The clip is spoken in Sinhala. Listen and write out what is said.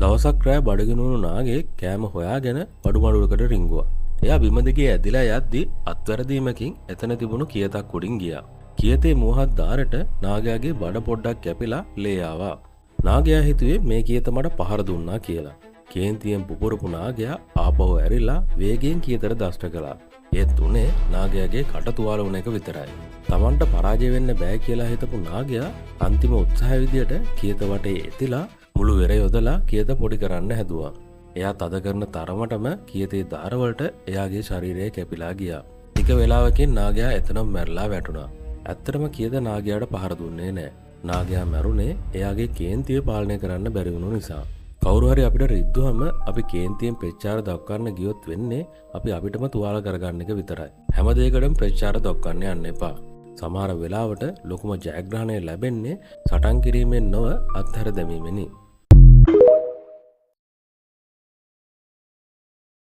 දවසක් රෑ බඩගිනුණු නාගේ කෑම හොයාගෙන පඩුමඩුවකට රිංගුවා. එයා බිම දිගේ ඇදිලා යද්දි අත්වැරදීමකින් එතන තිබුණු කියතක් උඩින් ගියා. කියතේ මුවහත් දාරට නාගයාගේ බඩ පොඩ්ඩක් කැපිලා ලේ ආවා. නාගයා හිතුවේ මේ කියත මට පහර දුන්නා කියලා. කේන්තියෙන් පුපුරපු නාගයා ආපහු ඇරිලා වේගයෙන් කියතට දෂ්ට කළා. ඒත් උනේ නාගයාගේ කට තුවාල වුණ එක විතරයි. Tamanට පරාජය වෙන්න බෑ කියලා හිතපු නාගයා අන්තිම උත්සාහය විදියට කියත වටේ එතිලා මුළු වෙර යොදලා කියත පොඩි කරන්න හැදුවා. එයා තද කරන තරමටම කියතේ දාරවලට එයාගේ ශරීරය කැපිලා ගියා. ටික වෙලාවකින් නාගයා එතනම මැරලා වැටුණා. ඇත්තටම කියත නාගයාට පහර දුන්නේ නෑ. නාගයා මැරුණේ එයාගේ කේන්තිය පාලනය කරන්න බැරි වුණු නිසා. කවුරු හරි අපිට රිද්දුවම අපි කේන්තියෙන් ප්‍රතිචාර දක්වන්න ගියොත් වෙන්නේ අපි අපිටම තුවාල කරගන්න එක විතරයි. හැම දෙයකටම ප්‍රතිචාර දක්වන්න යන්න එපා. සමහර වෙලාවට ලොකුම ජයග්‍රහණය ලැබෙන්නේ සටන් කිරීමෙන් නොව අත්හැර දැමීමෙනි.